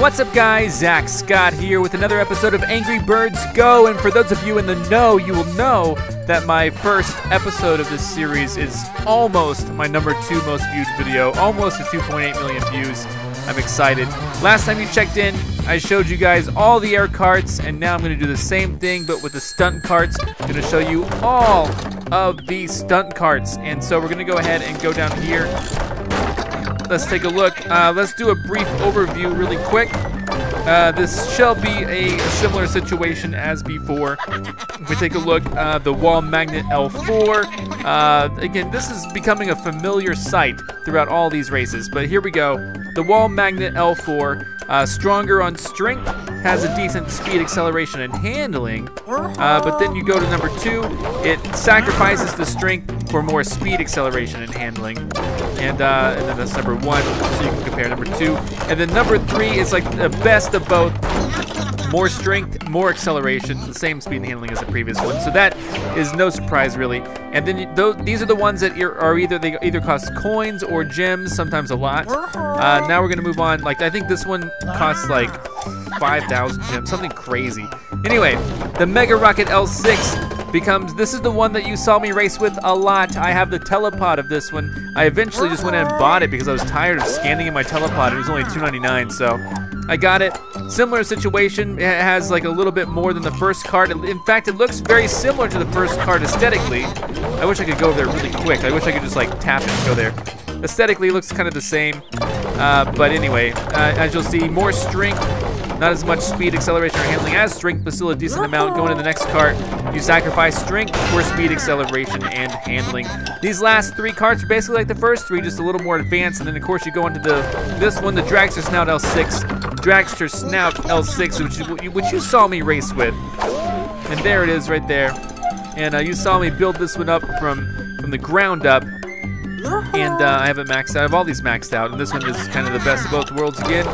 What's up guys, Zach Scott here with another episode of Angry Birds Go, and for those of you in the know, you will know that my first episode of this series is almost my #2 most viewed video, almost at 2.8 million views. I'm excited. Last time you checked in, I showed you guys all the air carts, and now I'm going to do the same thing but with the stunt carts. I'm going to show you all of these stunt carts, and so we're going to go ahead and go down here. Let's take a look. Let's do a brief overview really quick. This shall be a similar situation as before. If we take a look, the Wall Magnet L4. Again, this is becoming a familiar sight throughout all these races, but here we go. The Wall Magnet L4, stronger on strength, has a decent speed, acceleration, and handling. But then you go to #2, it sacrifices the strength for more speed, acceleration, and handling. And then that's #1, so you can compare #2. And then #3 is like the best of both. More strength, more acceleration, the same speed and handling as the previous one. So that is no surprise really. And then these are the ones that are either cost coins or gems, sometimes a lot. Now we're gonna move on. Like I think this one costs like 5,000 gems, something crazy. Anyway, the Mega Rocket L6 this is the one that you saw me race with a lot. I have the telepod of this one. I eventually just went and bought it because I was tired of scanning in my telepod. It was only $2.99, so I got it. Similar situation. It has like a little bit more than the first card. In fact, it looks very similar to the first card aesthetically. I wish I could go there really quick. I wish I could just like tap it and go there. Aesthetically, it looks kind of the same. But anyway, as you'll see, more strength. Not as much speed, acceleration, or handling as strength, but still a decent amount. Going to the next cart, you sacrifice strength for speed, acceleration, and handling. These last 3 carts are basically like the first 3, just a little more advanced. And then of course you go into this one, the Dragster Snout L6. Dragster Snout L6, which you saw me race with. And there it is right there. And you saw me build this one up from the ground up. And I have it maxed out. I have all these maxed out, and this one is kind of the best of both worlds again.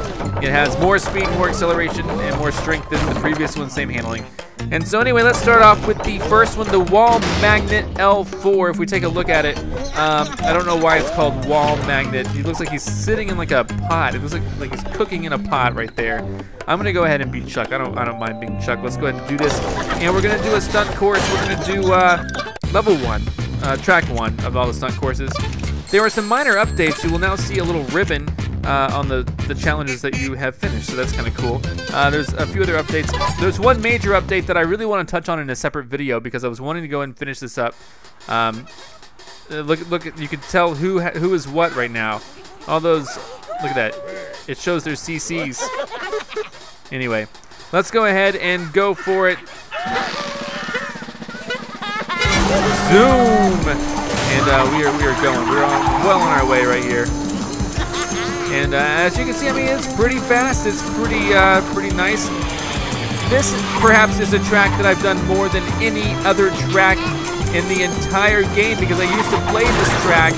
It has more speed, more acceleration, and more strength than the previous one, same handling. And so anyway, let's start off with the first one, the Wall Magnet L4. If we take a look at it, I don't know why it's called Wall Magnet. He looks like he's sitting in like a pot. It looks like he's cooking in a pot right there. I'm gonna go ahead and be Chuck. I don't mind being Chuck. Let's go ahead and do this. And we're gonna do a stunt course. We're gonna do level 1, track 1 of all the stunt courses. There are some minor updates. You will now see a little ribbon on the challenges that you have finished, so that's kind of cool. There's a few other updates. There's one major update that I really want to touch on in a separate video because I was wanting to go and finish this up. Look, you can tell who is what right now. All those, look at that. It shows their CCs. Anyway, let's go ahead and go for it. Zoom! And we are going. We're well on our way right here. And as you can see, I mean, it's pretty fast. It's pretty nice. This perhaps is a track that I've done more than any other track in the entire game because I used to play this track,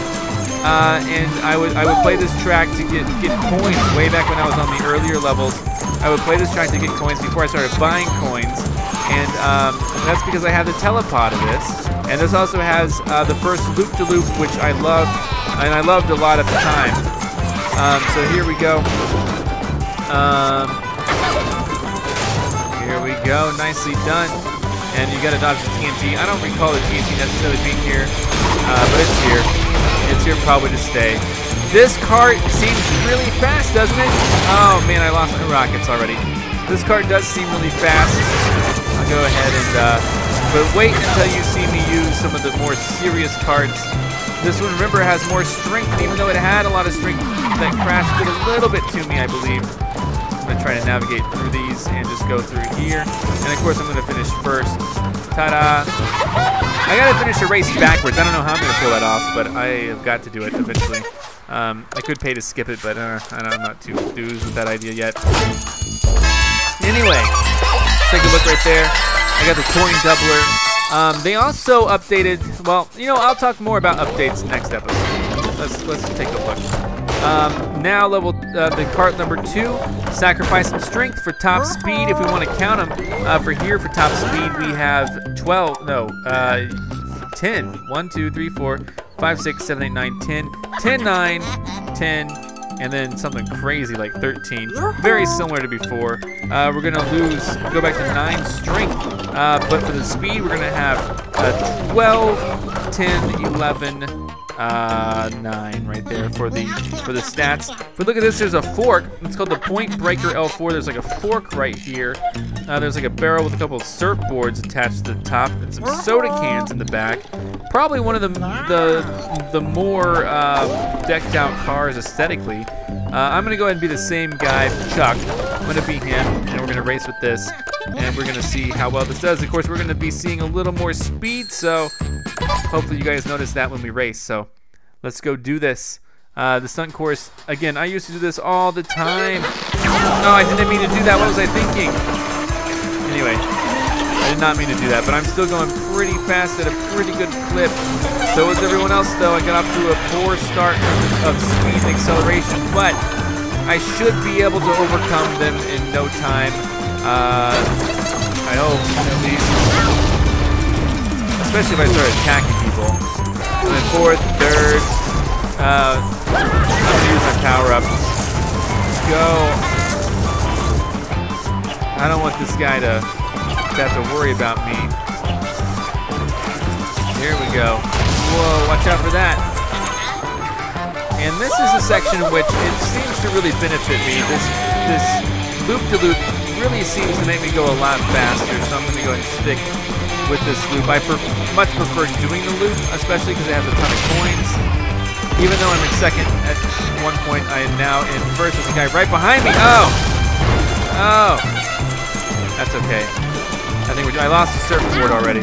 and I would play this track to get coins way back when I was on the earlier levels. I would play this track to get coins before I started buying coins. And that's because I have the telepod of this. And this also has the first loop-de-loop, which I loved, and I loved a lot at the time. So here we go. Here we go, nicely done. And you gotta dodge the TNT. I don't recall the TNT necessarily being here, but it's here. It's here probably to stay. This cart seems really fast, doesn't it? Oh man, I lost my rockets already. This cart does seem really fast. I'll go ahead and, but wait until you see me use some of the more serious carts. This one, remember, has more strength, and even though it had a lot of strength, that crash did a little bit to me, I believe. I'm gonna try to navigate through these and just go through here. And of course, I'm gonna finish first. Ta-da! I gotta finish a race backwards. I don't know how I'm gonna pull that off, but I have got to do it eventually. I could pay to skip it, but I'm not too enthused with that idea yet. Anyway, let's take a look right there. I got the coin doubler. They also updated. Well, you know, I'll talk more about updates next episode. Let's take a look. Now the cart #2, sacrifice some strength for top speed. If we want to count them, for here for top speed we have 10. 1, 2, 3, 4, 5, 6, 7, 8, 9, 10. 10, 9, 10, and then something crazy like 13. Very similar to before. We're gonna go back to 9 strength, but for the speed, we're gonna have 12, 10, 11, 9 right there for the stats. But look at this, there's a fork. It's called the Point Breaker L4. There's like a fork right here. There's like a barrel with a couple of surfboards attached to the top and some soda cans in the back. Probably one of the more decked out cars aesthetically. I'm gonna go ahead and be the same guy, Chuck. I'm gonna be him, and we're gonna race with this, and we're gonna see how well this does. Of course, we're gonna be seeing a little more speed, so hopefully you guys notice that when we race. So let's go do this. The stunt course, again, I used to do this all the time. No, I didn't mean to do that. What was I thinking? Anyway, I did not mean to do that, but I'm still going pretty fast at a pretty good clip. So is everyone else, though. I got off to a poor start of speed and acceleration, but I should be able to overcome them in no time. I hope, at least. Especially if I start attacking people. And then 4th, 3rd. I'm gonna use my power up. Go. I don't want this guy to have to worry about me. Here we go. Whoa, watch out for that. And this is a section in which it seems to really benefit me. This loop-to-loop really seems to make me go a lot faster, so I'm going to go ahead and stick with this loop. I much prefer doing the loop, especially because it has a ton of coins. Even though I'm in second at one point, I am now in first. There's a guy right behind me. Oh! Oh! That's okay. I lost the surfboard already.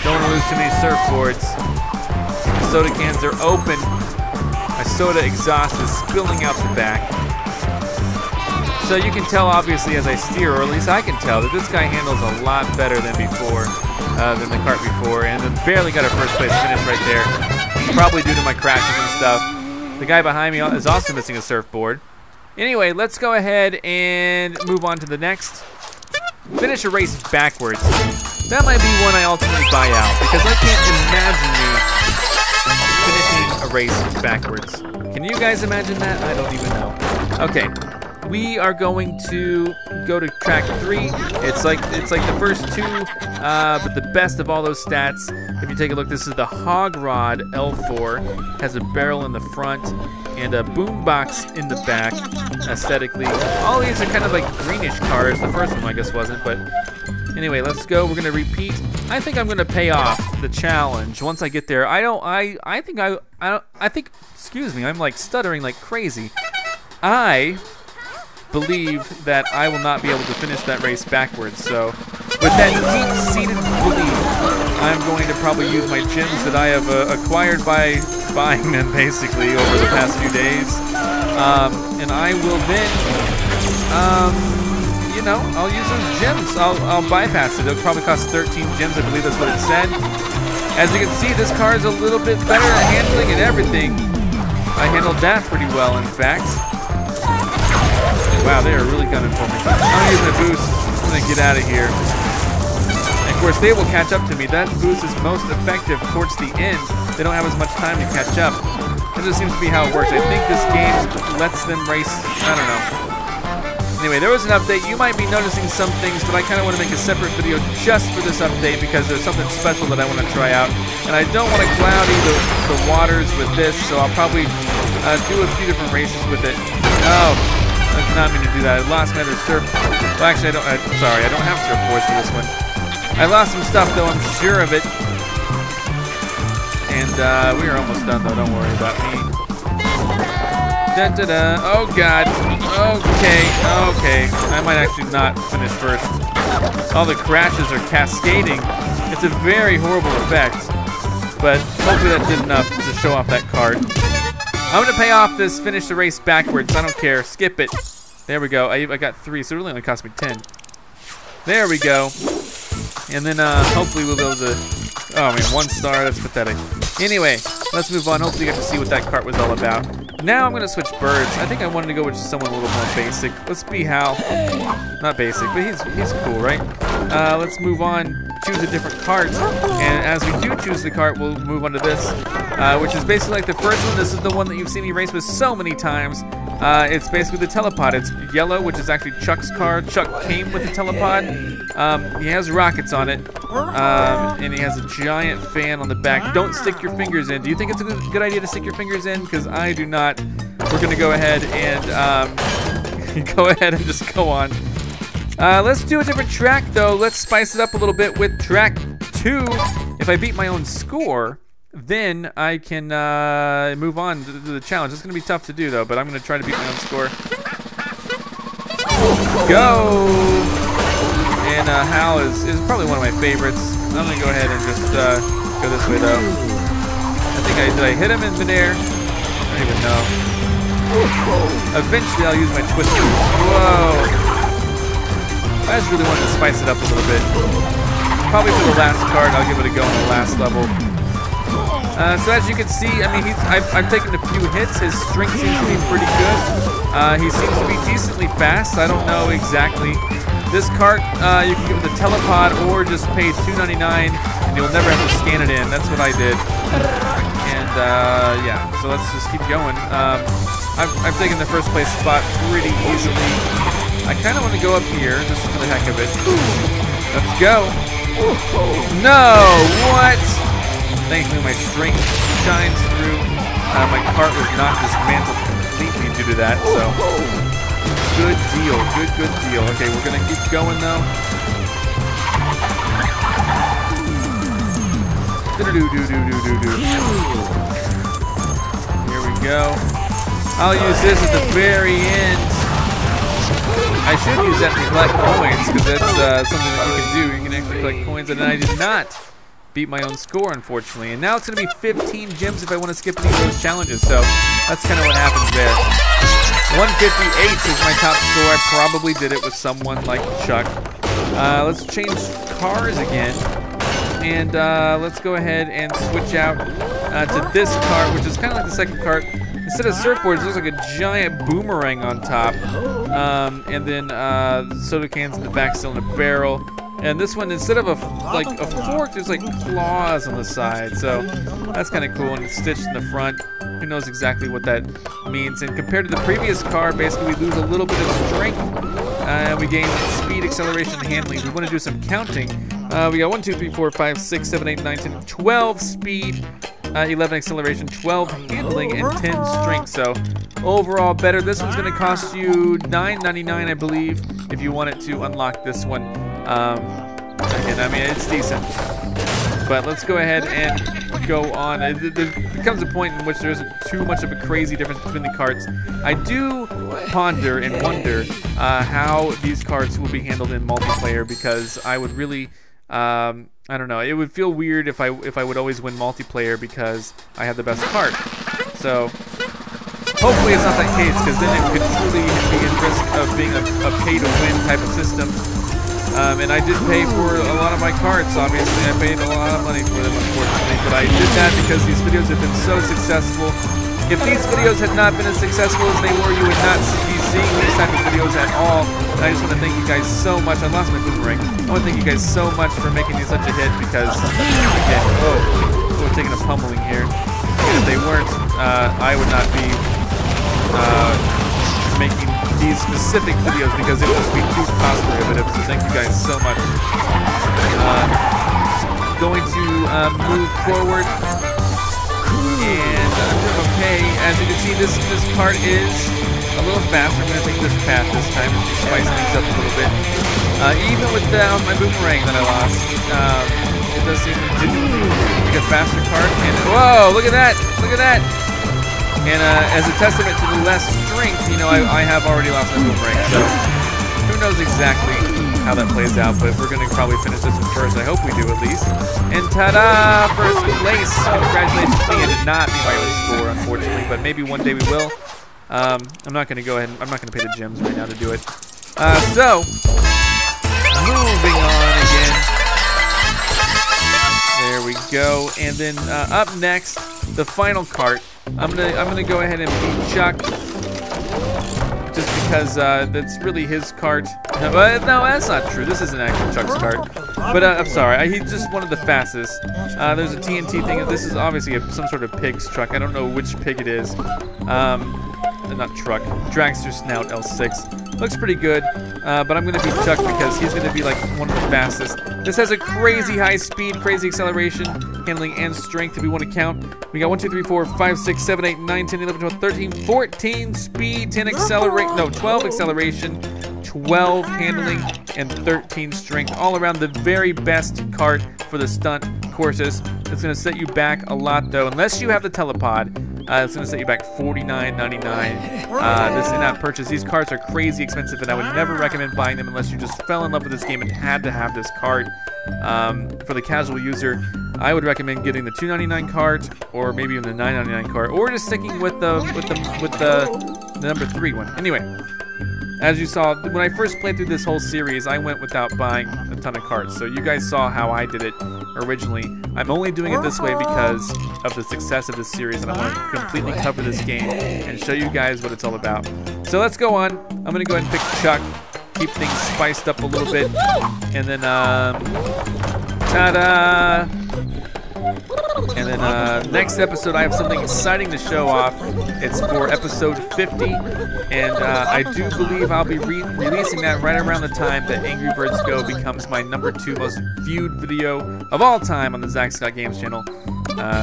Don't want to lose too many surfboards. The soda cans are open. My soda exhaust is spilling out the back. So you can tell, obviously, as I steer, or at least I can tell, that this guy handles a lot better than before, than the kart before, and then barely got a first place finish right there. Probably due to my crashes and stuff. The guy behind me is also missing a surfboard. Anyway, let's go ahead and move on to the next. Finish a race backwards. That might be one I ultimately buy out, because I can't imagine me finishing a race backwards. Can you guys imagine that? I don't even know. Okay, we are going to go to track 3. It's like the first 2, but the best of all those stats. If you take a look, this is the Hog Rod L4. Has a barrel in the front and a boombox in the back. Aesthetically, all these are kind of like greenish cars. The first one I guess wasn't, but anyway, let's go. We're gonna repeat. I think I'm gonna pay off the challenge once I get there. I think. Excuse me. I'm like stuttering like crazy. I believe that I will not be able to finish that race backwards. So, with that deep-seated belief, I'm going to probably use my gems that I have acquired by buying them basically over the past few days. And I will then, you know, I'll use those gems. I'll bypass it. It'll probably cost 13 gems. I believe that's what it said. As you can see, this car is a little bit better at handling and everything. I handled that pretty well, in fact. Wow, they are really coming for me. I'm gonna use my boost. I'm gonna get out of here. And of course, they will catch up to me. That boost is most effective towards the end. They don't have as much time to catch up. That just seems to be how it works. I think this game lets them race. I don't know. Anyway, there was an update. You might be noticing some things, but I kind of want to make a separate video just for this update because there's something special that I want to try out. And I don't want to cloudy the waters with this, so I'll probably do a few different races with it. Oh. I did not mean to do that. I lost my other surf. Well, actually, I'm sorry. I don't have surfboards for this one. I lost some stuff, though. I'm sure of it. And we are almost done, though. Don't worry about me. Da da da. Oh God. Okay. Okay. I might actually not finish first. All the crashes are cascading. It's a very horrible effect. But hopefully that did enough to show off that card. I'm gonna pay off this, finish the race backwards. I don't care, skip it. There we go, I got 3, so it really only cost me 10. There we go. And then hopefully we'll be able to, oh man, 1 star, that's pathetic. Anyway, let's move on. Hopefully you get to see what that cart was all about. Now I'm gonna switch birds. I think I wanted to go with someone a little more basic. Let's be Hal. Not basic, but he's cool, right? Let's move on, choose a different cart. And as we do choose the cart, we'll move on to this, which is basically like the first one. This is the one that you've seen me race with so many times. It's basically the telepod. It's yellow, which is actually Chuck's car. Chuck came with the telepod. He has rockets on it, and he has a giant fan on the back. Don't stick your fingers in. Do you think it's a good idea to stick your fingers in? Because I do not. We're gonna go ahead and just go on. Let's do a different track, though. Let's spice it up a little bit with track 2. If I beat my own score, then I can move on to the challenge. It's going to be tough to do, though, but I'm going to try to beat my own score. Go! And Hal is probably one of my favorites. I'm going to go ahead and just go this way, though. I think did I hit him in midair? I don't even know. Eventually, I'll use my twisters. Whoa! I just really wanted to spice it up a little bit. Probably for the last card, I'll give it a go on the last level. So as you can see, I mean, I've taken a few hits. His strength seems to be pretty good. He seems to be decently fast. I don't know exactly. This cart, you can give it the telepod or just pay $2.99, and you'll never have to scan it in. That's what I did. And yeah, so let's just keep going. I've taken the first place spot pretty easily. I kind of want to go up here just for the heck of it. Let's go. No, what? Thankfully, my strength shines through. My cart was not dismantled completely due to that, so good deal, good deal. Okay, we're gonna keep going though. Here we go. I'll use this at the very end. I should use that to collect coins, because that's something that you can do. You can actually collect coins, and I did not beat my own score, unfortunately. And now it's going to be 15 gems if I want to skip any of those challenges, so that's kind of what happens there. 158 is my top score. I probably did it with someone like Chuck. Let's change cars again, and let's go ahead and switch out to this cart, which is kind of like the second cart. Instead of surfboards, there's like a giant boomerang on top, and then soda cans in the back, still in a barrel. And this one, instead of a fork, there's like claws on the side, so that's kind of cool. And it's stitched in the front. Who knows exactly what that means? And compared to the previous car, basically we lose a little bit of strength. We gain speed, acceleration, and handling. We want to do some counting. We got 1, 2, 3, 4, 5, 6, 7, 8, 9, 10, 12 speed. 11 acceleration, 12 handling, and 10 strength. So overall better. This one's going to cost you $9.99, I believe, if you wanted to unlock this one. Again, I mean, it's decent. But let's go ahead and go on. There becomes a point in which there isn't too much of a crazy difference between the carts. I do ponder and wonder how these carts will be handled in multiplayer, because I would really... I don't know. It would feel weird if I would always win multiplayer because I have the best cart. So hopefully it's not that case, because then it could truly be at risk of being a pay-to-win type of system. And I did pay for a lot of my carts. Obviously, I paid a lot of money for them, unfortunately. But I did that because these videos have been so successful. If these videos had not been as successful as they were, you would not be seeing these type of videos at all. And I just want to thank you guys so much. I lost my boomerang. I want to thank you guys so much for making these such a hit, because, again, we're taking a pummeling here. And if they weren't, I would not be making these specific videos, because it would just be too cost prohibitive. So thank you guys so much. Going to move forward. And I'm doing okay. As you can see, this part is a little faster. I'm going to take this path this time just to spice things up a little bit. Even without my boomerang that I lost, it does seem to be a faster cart. And whoa, look at that! Look at that! And as a testament to the less strength, you know, I have already lost my boomerang. So who knows exactly how that plays out, but we're going to probably finish this one first. I hope we do, at least. And ta-da! First place! Congratulations to me. I did not beat my own score, unfortunately, but maybe one day we will. I'm not going to go ahead and I'm not going to pay the gems right now to do it. So, moving on again. There we go. And then up next, the final cart. I'm gonna go ahead and beat Chuck, just because that's really his cart. But no, that's not true. This isn't actually Chuck's cart. But I'm sorry, he's just one of the fastest. There's a TNT thing. This is obviously some sort of pig's truck. I don't know which pig it is. not truck, dragster snout L6. Looks pretty good, but I'm gonna beat Chuck because he's gonna be like one of the fastest. This has a crazy high speed, crazy acceleration, handling, and strength if we want to count. We got 1, 2, 3, 4, 5, 6, 7, 8, 9, 10, 11, 12, 13, 14 speed, 10 accelerate, no, 12 acceleration, 12 handling, and 13 strength. All around the very best cart for the stunt courses. It's gonna set you back a lot though, unless you have the telepod. It's gonna set you back $49.99. This in-app purchase. These carts are crazy expensive, and I would never recommend buying them unless you just fell in love with this game and had to have this cart. For the casual user, I would recommend getting the $2.99 cart, or maybe even the $9.99 cart, or just sticking with the number 3 one. Anyway, as you saw, when I first played through this whole series, I went without buying a ton of carts. So you guys saw how I did it originally. I'm only doing it this way because of the success of this series, and I want to completely cover this game and show you guys what it's all about. So let's go on. I'm going to go ahead and pick Chuck, keep things spiced up a little bit, and then, ta-da! And then next episode, I have something exciting to show off. It's for episode 50, and I do believe I'll be releasing that right around the time that Angry Birds Go becomes my number 2 most viewed video of all time on the Zach Scott Games channel.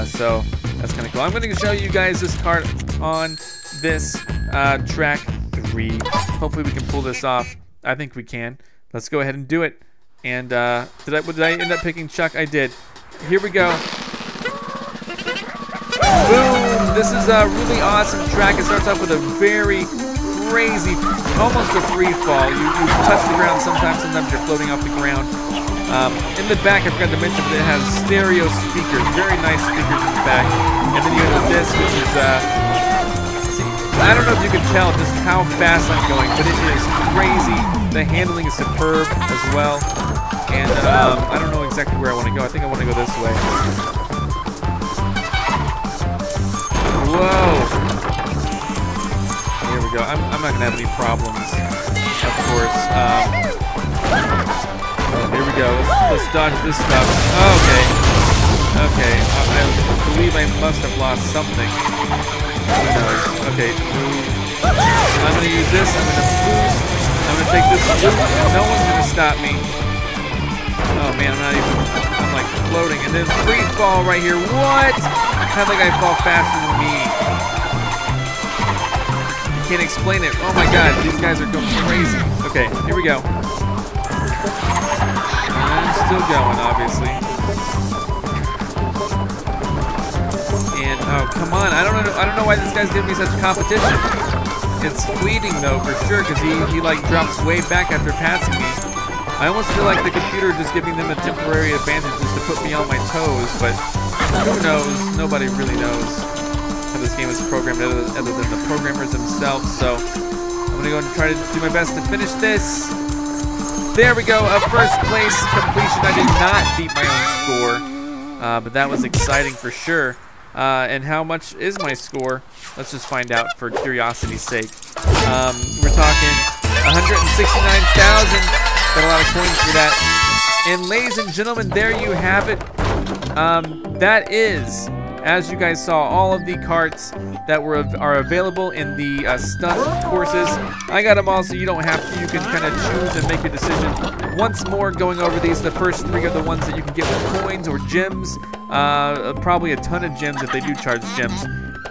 So that's kind of cool. I'm going to show you guys this cart on this track 3. Hopefully we can pull this off. I think we can. Let's go ahead and do it. And did I end up picking Chuck? I did. Here we go. Boom! This is a really awesome track. It starts off with a very crazy, almost a free fall. You touch the ground sometimes you're floating off the ground. In the back, I forgot to mention that it has stereo speakers, very nice speakers in the back. And then you have this, which is, I don't know if you can tell just how fast I'm going, but it is crazy. The handling is superb as well. And I don't know exactly where I want to go. I think I want to go this way. Whoa! Here we go. I'm not gonna have any problems, of course. Here we go. Let's dodge this stuff. Okay. Okay. I believe I must have lost something. Who knows? Okay. I'm gonna use this. I'm gonna boost. I'm gonna take this loop. No one's gonna stop me. Oh man, I'm like floating. And then free fall right here. What? How did that guy fall faster than me? You can't explain it. Oh my god, these guys are going crazy. Okay, here we go. I'm still going, obviously. And oh come on, I don't know why this guy's giving me such competition. It's fleeting though for sure, because he like drops way back after passing me. I almost feel like the computer just giving them a temporary advantage just to put me on my toes, but who knows? Nobody really knows how this game is programmed other than the programmers themselves. So I'm gonna go and try to do my best to finish this. There we go, a first place completion. I did not beat my own score, but that was exciting for sure. And how much is my score? Let's just find out for curiosity's sake. We're talking 169,000. Got a lot of coins for that. And ladies and gentlemen, there you have it. That is, as you guys saw, all of the carts that are available in the stunt courses. I got them all, so you don't have to. You can kind of choose and make your decision. Once more, going over these, the first 3 are the ones that you can get with coins or gems. Probably a ton of gems if they do charge gems.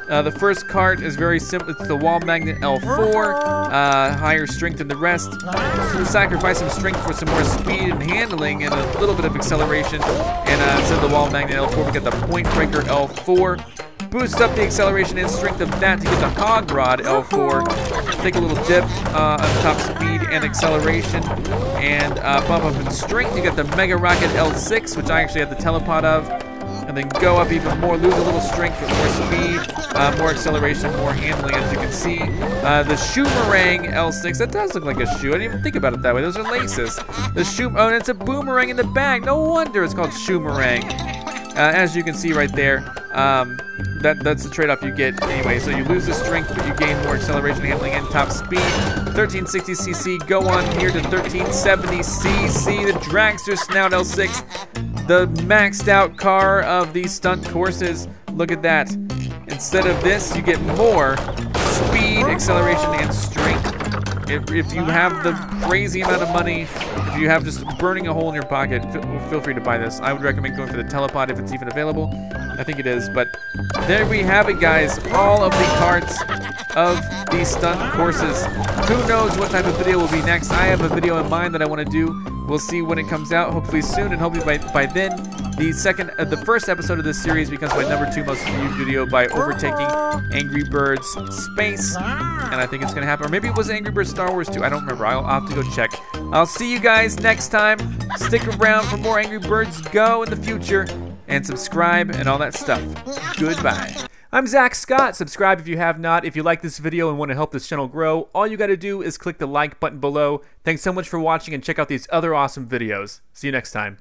The first cart is very simple. It's the Wall Magnet L4, higher strength than the rest. So we'll sacrifice some strength for some more speed and handling and a little bit of acceleration. And instead of the Wall Magnet L4, we get the Point Breaker L4. Boost up the acceleration and strength of that to get the Hog Rod L4. Take a little dip on top speed and acceleration. And bump up in strength. You get the Mega Rocket L6, which I actually have the telepod of. And then go up even more, lose a little strength, but more speed, more acceleration, more handling, as you can see. The Shoomerang L6, that does look like a shoe. I didn't even think about it that way. Those are laces. The oh, and it's a boomerang in the back. No wonder it's called Shoomerang. As you can see right there, that's the trade-off you get anyway. So you lose the strength, but you gain more acceleration, handling, and top speed. 1360cc, go on here to 1370cc, the Dragster Snout L6. The maxed out car of these stunt courses. Look at that. Instead of this, you get more speed, acceleration, and strength. If you have the crazy amount of money, if you have just burning a hole in your pocket, feel free to buy this. I would recommend going for the telepod if it's even available. I think it is, but there we have it, guys. All of the carts of these stunt courses. Who knows what type of video will be next? I have a video in mind that I want to do. We'll see when it comes out, hopefully soon, and hopefully by then, the first episode of this series becomes my #2 most viewed video by overtaking Angry Birds Space, and I think it's gonna happen. Or maybe it was Angry Birds Star Wars 2. I don't remember. I'll have to go check. I'll see you guys next time. Stick around for more Angry Birds Go in the future, and subscribe and all that stuff. Goodbye. I'm Zach Scott. Subscribe if you have not. If you like this video and want to help this channel grow, all you got to do is click the like button below. Thanks so much for watching, and check out these other awesome videos. See you next time.